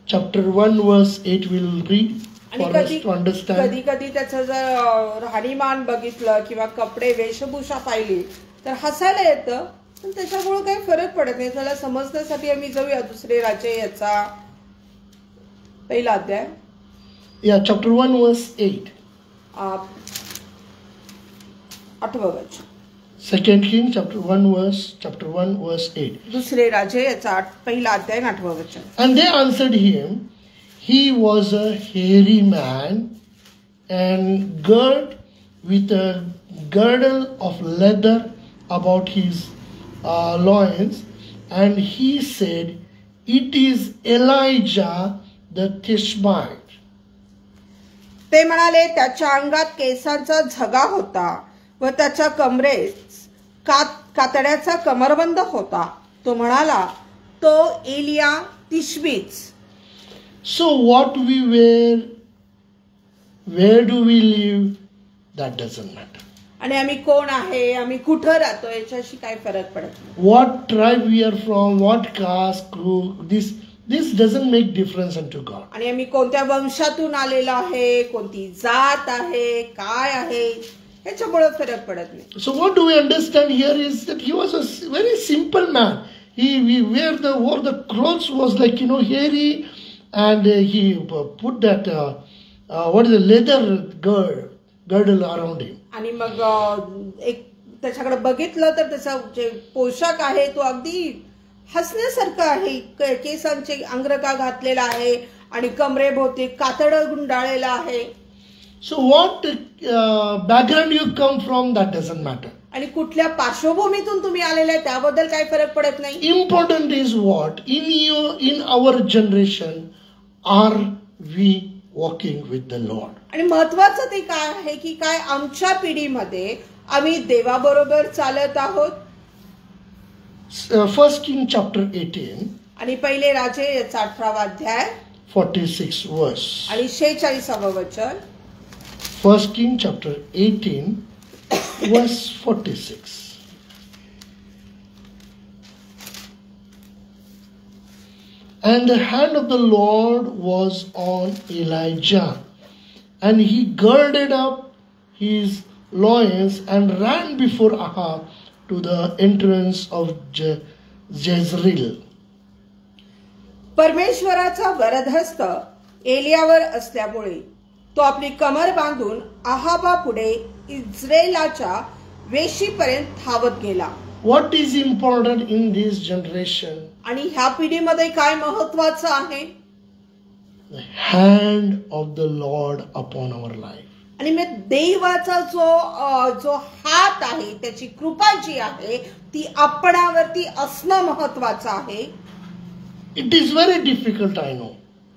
chapter 1 verse 8 we'll read for us to understand. कधी कधी त्याचं जर राहणीमान बघितलं किंवा कपडे वेशभूषा पाहिली तर हसायला येतं, पण त्याच्यामुळे काही फरक पडत नाही. त्याला समजण्यासाठी आम्ही जाऊया दुसरे राजे याचा पहिला अध्याय. Chapter 1 verse 8. 8वं वचन. 2 Kings chapter 1 verse 8. दुसरे राजे याचा पहिला अध्याय 8वं वचन. And they answered him, he was a hairy man and girt with a girdle of leather about his loins, and he said, "It is Elijah the Tishbite." ते म्हणाले, त्याच्या अंगात केसांचा झगा होता व त्याच्या कमरेत कातड्याचा कमरबंद होता. तो म्हणाला, तो Elia तिशबीच. So what we wear, where do we live, that doesn't matter. आणि आम्ही कोण आहे, आम्ही कुठं राहतो याच्याशी काही फरक पडत नाही. What tribe we are from, what caste, crew, this doesn't make difference unto God. आणि आम्ही कोणत्या वंशातून आलेलो आहे, कोणती जात आहे, काय आहे, याच्यामुळे फरक पडत नाही. So what do we understand here is that he was a very simple man. He wore the clothes was like, hairy, and he put that what is the leather girdle around him. आणि मग एक त्याच्याकडे बघितलं तर त्याचा जे पोशाख आहे तो अगदी हसण्यासारखा आहे. केसांचे अंगरखा घातलेला आहे आणि कमरेभोवती कातडं गुंडाळलेला आहे. So what background you come from, that doesn't matter. आणि कुठल्या पार्श्वभूमीतून तुम्ही आलेले आहे त्याबद्दल काही फरक पडत नाही. Important is what in our generation are we walking with the Lord. आणि महत्वाचं ते काय आहे की काय आमच्या पिढीमध्ये आम्ही देवाबरोबर चालत आहोत. 1 King chapter 18 आणि पहिले राजे याचा 18वा अध्याय 46 verse. आणि 46वे वचन. 1 King chapter 18 verse 46. And the hand of the Lord was on Elijah, and he girded up his loins and ran before Ahab to the entrance of Jezreel. परमेश्वराचा वरदहस्त एलियावर असल्यामुळे तो आपली कमर बांधून आहाबा पुढे इस्रायलाच्या वेशीपर्यंत धावत गेला. What is important in this generation? आणि ह्या पिढीमध्ये काय महत्वाचं आहे? The hand of the Lord upon our life. आणि मग देवाचा जो हात आहे, त्याची कृपा जी आहे ती आपणावरती असणं महत्वाचं आहे. It is very difficult, I know.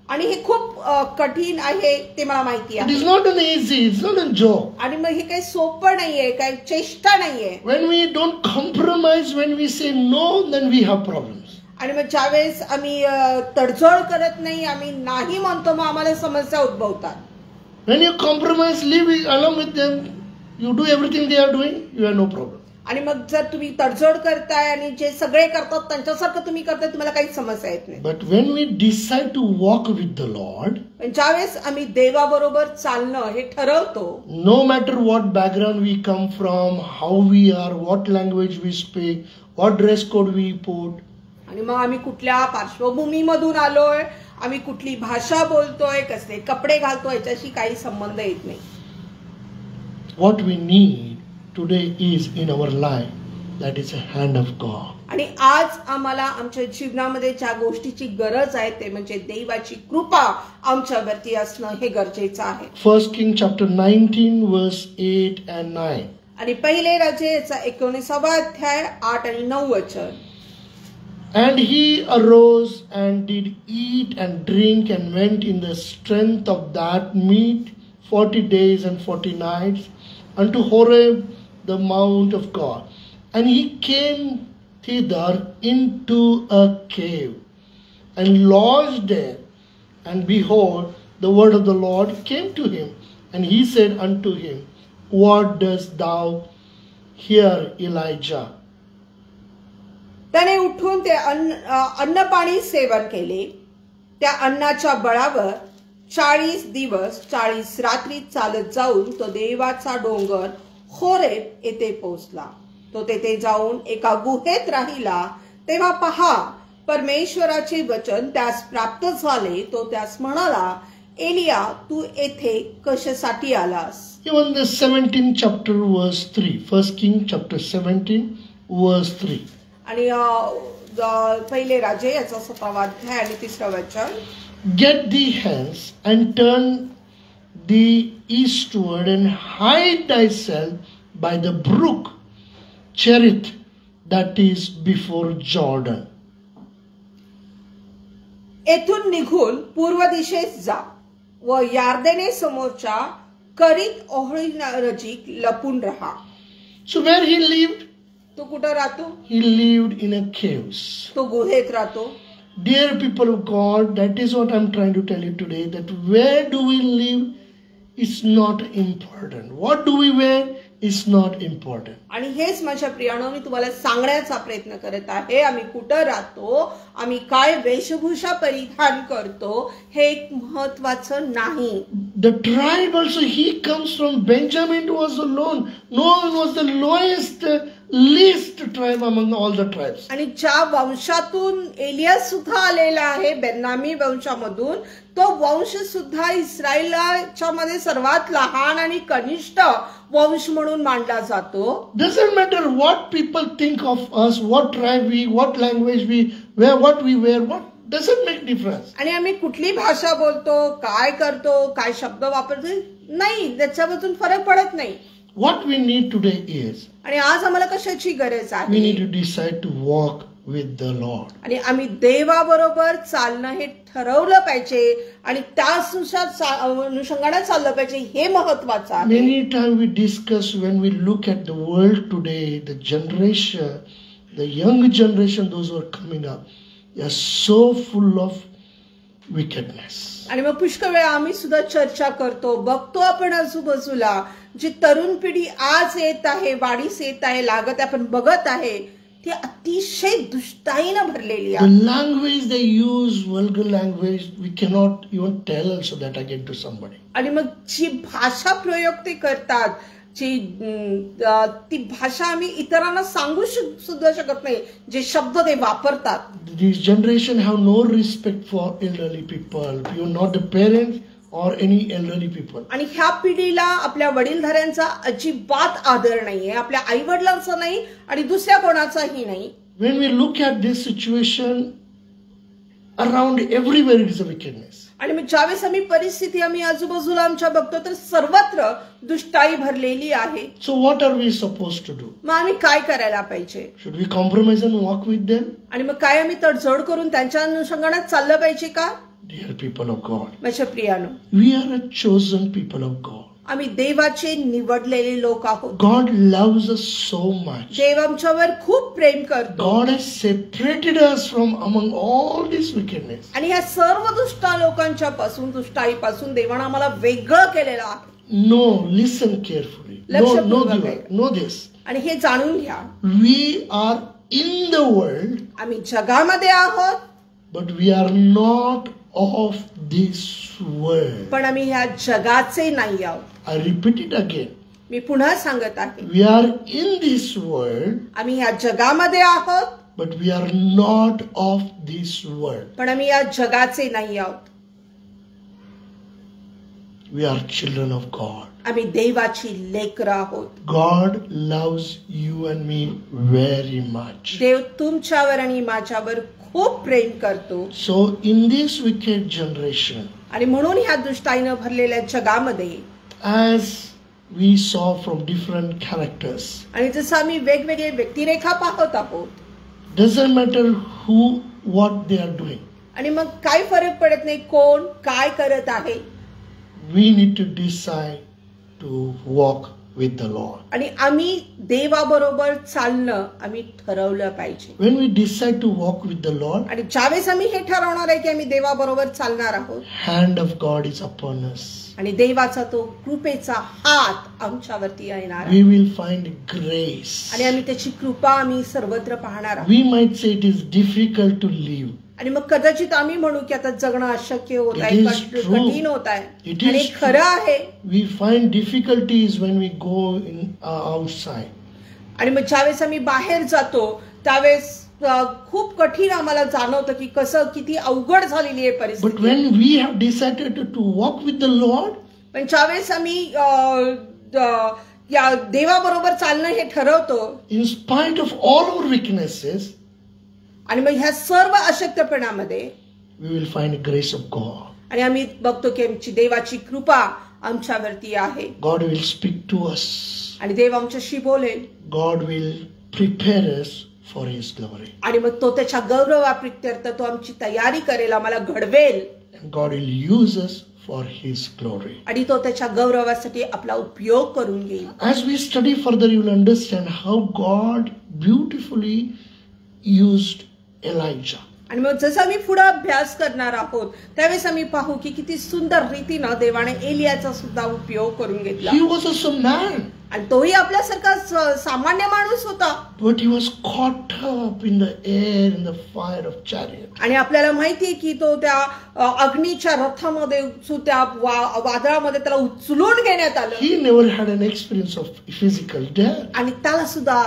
आणि हे खूप कठीण आहे ते मला माहिती It आहे. is not an easy, it's not a joke. आणि मग हे काही सोपं नाहीये, काही चेष्टा नाहीये. When we don't compromise, when we say no, then we have problems. आणि मग ज्यावेळेस आम्ही तडजोड करत नाही, आम्ही नाही म्हणतो, मग आम्हाला समस्या उद्भवतात. When you compromise, live along with them, you do everything they are doing, you have no problem. आणि मग जर तुम्ही तडजोड करताय आणि जे सगळे करतात त्यांच्यासारखं तुम्ही करताय, तुम्हाला काही समस्या येत नाही. But when we decide to walk with the Lord, पण ज्यावेळेस आम्ही देवाबरोबर चालणं हे ठरवतो, no matter what background we come from, how we are, what language we speak, what dress code we put, आणि मग आम्ही कुठल्या पार्श्वभूमीमधून आलोय, आम्ही कुठली भाषा बोलतोय, कसले कपडे घालतोय, याच्याशी काही संबंध येत नाही. what we need today is in our life, that is a hand of God. आणि आज आम्हाला आमच्या जीवनामध्ये ज्या गोष्टीची गरज आहे ते म्हणजे देवाची कृपा आमच्यावरती असणं हे गरजेचं आहे. 1 King chapter 19 verse 8 and 9. आणि पहिले राजे याचा 19वा अध्याय 8 आणि 9 वचन. And he arose and did eat and drink and went in the strength of that meat 40 days and 40 nights unto Horeb, the mount of God. And he came thither into a cave and lodged there. And behold, the word of the Lord came to him. And he said unto him, What dost thou here, Elijah? त्याने उठून ते अन्नपाणी सेवन केले. त्या अन्नाच्या बळावर 40 दिवस 40 रात्री चालत जाऊन तो देवाचा डोंगर होरेब येथे पोहोचला. तो तेथे जाऊन एका गुहेत राहिला. तेव्हा पहा, परमेश्वराचे वचन त्यास प्राप्त झाले. तो त्यास म्हणाला, एलिया, तू येथे कशासाठी आलास? Even the 17th chapter verse 3. 1 King chapter 17 verse 3. आणि पहिले राजे याचा 17वा अध्याय आणि 3रं वचन. Get thee hence and turn thee eastward and hide thyself by the brook Cherith that is before Jordan. येथून निघून पूर्व दिशेस जा व यार्देने समोरच्या करीत ओहळी नजीक लपून राहा. So where he lived? तो कुठं राहतो? He lived in a caves. तो गुहेत राहतो. Dear people of God, that is what I'm trying to tell you today, that where do we live is not important. What do we wear is not important. आणि हेच माझ्या प्रियानो मी तुम्हाला सांगण्याचा प्रयत्न करत आहे. आम्ही कुठं राहतो, आम्ही काय वेशभूषा परिधान करतो हे एक महत्वाचं नाही. The tribe also, he comes from Benjamin, was alone. No one was the least tribe among all the tribes. आणि ज्या वंशातून एलियास सुद्धा आलेला आहे, बेन्यामीन वंशामधून, तो वंश सुद्धा इस्रायलाच्या मध्ये सर्वात लहान आणि कनिष्ठ वंश म्हणून मानला जातो. Doesn't matter what people think of us, what tribe we, what language we wear, what we wear, what doesn't make difference. आणि आम्ही कुठली भाषा बोलतो, काय करतो, काय शब्द वापरतो, नाही, त्याच्यापासून फरक पडत नाही. What we need today is, आणि आज आम्हाला कशाची गरज आहे? we need to decide to walk with the Lord. आणि आम्ही देवाबरोबर चालणं हे ठरवलं पाहिजे आणि त्यानुसार अनुषंगाने चाललं पाहिजे, हे महत्वाचं आहे. Many times we discuss when we look at the world today, the generation, the young generation, those who are coming up, they are so full of wickedness. आणि मग पुष्कळ वेळा आम्ही सुद्धा चर्चा करतो, बघतो आपण आजूबाजूला जी तरुण पिढी आज येत आहे, वाढीस येत आहे, लागत आपण बघत आहे, ती अतिशय दुष्टाईनं भरलेली आहे. The language they use, vulgar language, we cannot even tell also that again to somebody. आणि मग जी भाषा प्रयोग ते करतात, ती भाषा आम्ही इतरांना सांगू सुद्धा शकत नाही, जे शब्द ते वापरतात. This generation have no respect for elderly people, even not the parents or any elderly people. आणि ह्या पिढीला आपल्या वडीलधाऱ्यांचा अजिबात आदर नाहीये, आपल्या आई वडिलांचा नाही आणि दुसऱ्या कोणाचाही नाही. When we look at this situation, around everywhere it is a wickedness. आणि मग ज्यावेळेस आम्ही परिस्थिती आम्ही आजूबाजूला आमच्या बघतो तर सर्वत्र दुष्टाई भरलेली आहे. So what are we supposed to do? मग आम्ही काय करायला पाहिजे? Should we compromise and walk with them? आणि मग काय आम्ही तडजोड करून त्यांच्या अनुषंगाने चाललं पाहिजे का? Dear people of God, माझ्या प्रियानो, we are a chosen people of God. आम्ही देवाचे निवडलेले लोक आहोत. God loves us so much. देव आमच्यावर खूप प्रेम करतो. God has separated us from among all this wickedness. आणि ह्या सर्व दुष्ट लोकांच्या पासून, दुष्टाईपासून देवाने आम्हाला वेगळं केलेलं आहे. No, listen carefully. Know this. आणि हे जाणून घ्या, we are in the world, आम्ही जगामध्ये आहोत, but we are not of this world. पण आम्ही ह्या जगाचे नाही आहोत. I repeat it again. मी पुन्हा सांगत आहे, We are in this world, आम्ही ह्या जगामध्ये आहोत, but we are not of this world. पण आम्ही या जगाचे नाही आहोत. We are children of God. आम्ही देवाची लेकरं आहोत. God loves you and me very much. देव तुमच्यावर आणि माझ्यावर खूप प्रेम करतो. So in this wicked generation, आणि म्हणून ह्या दुष्टाईनं भरलेल्या जगामध्ये, as we saw from different characters, आणि जसं आम्ही वेगवेगळे व्यक्तिरेखा पाहत आहोत, doesn't matter who, what they are doing. आणि मग काय फरक पडत नाही कोण काय करत आहे. We need to decide to walk with the Lord. आणि आम्ही देवाबरोबर चालणं आम्ही ठरवलं पाहिजे. When we decide to walk with the Lord, आणि ज्यावेळेस आम्ही हे ठरवणार आहे की आम्ही देवाबरोबर चालणार आहोत, hand of God is upon us. आणि देवाचा तो कृपेचा हात आमच्यावरती येणार आहे. We will find grace. आणि आम्ही त्याची कृपा आम्ही सर्वत्र पाहणार आहोत. We might say it is difficult to live. आणि मग कदाचित आम्ही म्हणू की आता जगणं अशक्य होत आहे, कठीण होत आहे. आणि खरं आहे, we find difficulties when we go in outside. आणि मग ज्यावेळेस आम्ही बाहेर जातो त्यावेळेस खूप कठीण आम्हाला जाणवतं की कसं किती अवघड झालेली आहे परिस्थिती. But when we have decided to walk with the Lord, पण ज्यावेळेस आम्ही या देवाबरोबर चालणं हे ठरवतो, in spite of all our weaknesses, आणि मग ह्या सर्व अशक्तपणामध्ये we will find grace of God. आणि आम्ही बघतो की आमची देवाची कृपा आमच्यावरती आहे. God will speak to us. आणि देव आमच्याशी बोलेल. God will prepare us for His glory. आणि मग तो त्याच्या गौरवाप्रित्यर्थ तो आमची तयारी करेल, आम्हाला घडवेल. And God will use us for His glory. आणि तो त्याच्या गौरवासाठी आपला उपयोग करून घेईल. As we study further, you will understand how God beautifully used Elijah. आणि मग जसं आम्ही पुढे अभ्यास करणार आहोत त्यावेळेस आम्ही पाहू की किती सुंदर रीतीनं देवाने एलियाचा सुद्धा उपयोग करून घेतला. He was a man. आणि तोही आपल्यासारखा सामान्य माणूस होता. But he was caught up in the air in the fire of chariot. आणि आपल्याला माहितीये की तो त्या अग्नीच्या रथामध्ये त्या वादळामध्ये त्याला उचलून घेण्यात आलं. He never had an experience of physical death. आणि त्याला सुद्धा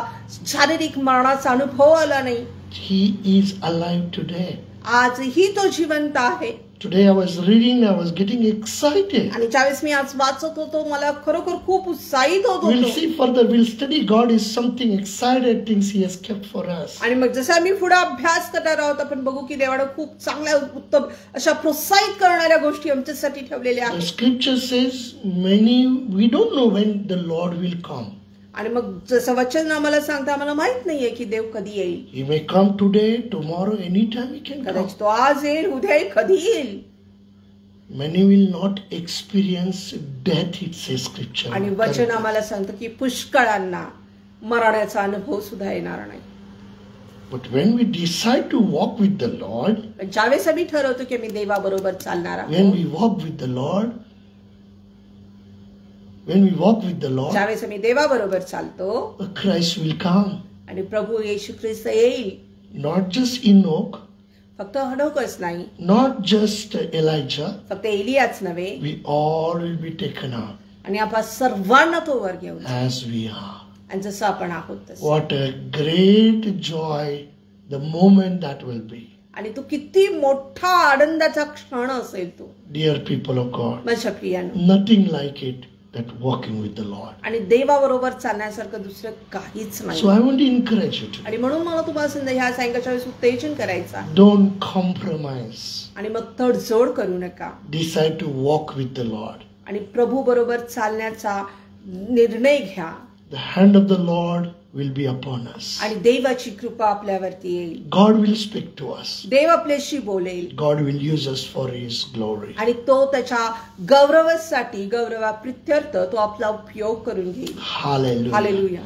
शारीरिक मरणाचा अनुभव आला नाही. He is alive today. आजही तो जिवंत आहे. Today I was reading, I was getting excited. आणि ज्यावेळेस मी आज वाचत होतो मला खरोखर खूप उत्साहित होत We'll होतो. see further, we'll study. God is something excited things He has kept for us. आणि मग जसं आम्ही पुढे अभ्यास करणार आहोत आपण बघू की देवाने खूप चांगल्या उत्तम अशा प्रोत्साहित करणाऱ्या गोष्टी आमच्यासाठी ठेवलेल्या The आहेत. scripture says we don't know when the Lord will come. आणि मग जसं वचन आम्हाला सांगतं आम्हाला माहित नाहीये की देव कधी येईल. He may come today, tomorrow, anytime He can come. कदाचित तो आज येईल, उद्या येईल, कधी येईल. Many will not experience death, it says scripture. आणि वचन आम्हाला सांगतं की पुष्कळांना मरणाचा अनुभव सुद्धा येणार नाही. But when we decide to walk with the Lord, ज्यावेळेस आम्ही ठरवतो की आम्ही देवाबरोबर चालणार when आहोत, we walk with the Lord, ज्यावेळेस आम्ही देवाबरोबर चालतो Christ will come. आणि प्रभू येशू ख्रिस्त येईल. Not just Enoch, फक्त हनोकच नाही, not just Elijah, फक्त एलियाच नव्हे, we all will be taken up आणि आपण सर्वांना तो वर घेऊन जाईल. as we are. आणि जसं आपण आहोत तसं. What a great joy the moment that will be. आणि तो किती मोठा आनंदाचा क्षण असेल तो. Dear people of God, माझ्या प्रियानो, nothing like it that walking with the Lord. आणि देवाबरोबर चालण्यासारखं दुसरं काहीच So नाही. I want to encourage you today. आणि म्हणून मला तुम्हाला ह्या सायंकाळच्या वेळेस उत्तेजन करायचं आहे. Don't compromise. आणि मग तडजोड करू नका. Decide to walk with the Lord. आणि प्रभू बरोबर चालण्याचा निर्णय घ्या. The hand of the Lord will be upon us. आणि देवाची कृपा आपल्यावरती येईल. God will speak to us. देव आपल्याशी बोलेल. God will use us for His glory. आणि तो त्याच्या गौरवासाठी गौरवाप्रित्यर्थ तो आपला उपयोग करून घेईल. Hallelujah. हालेलुया.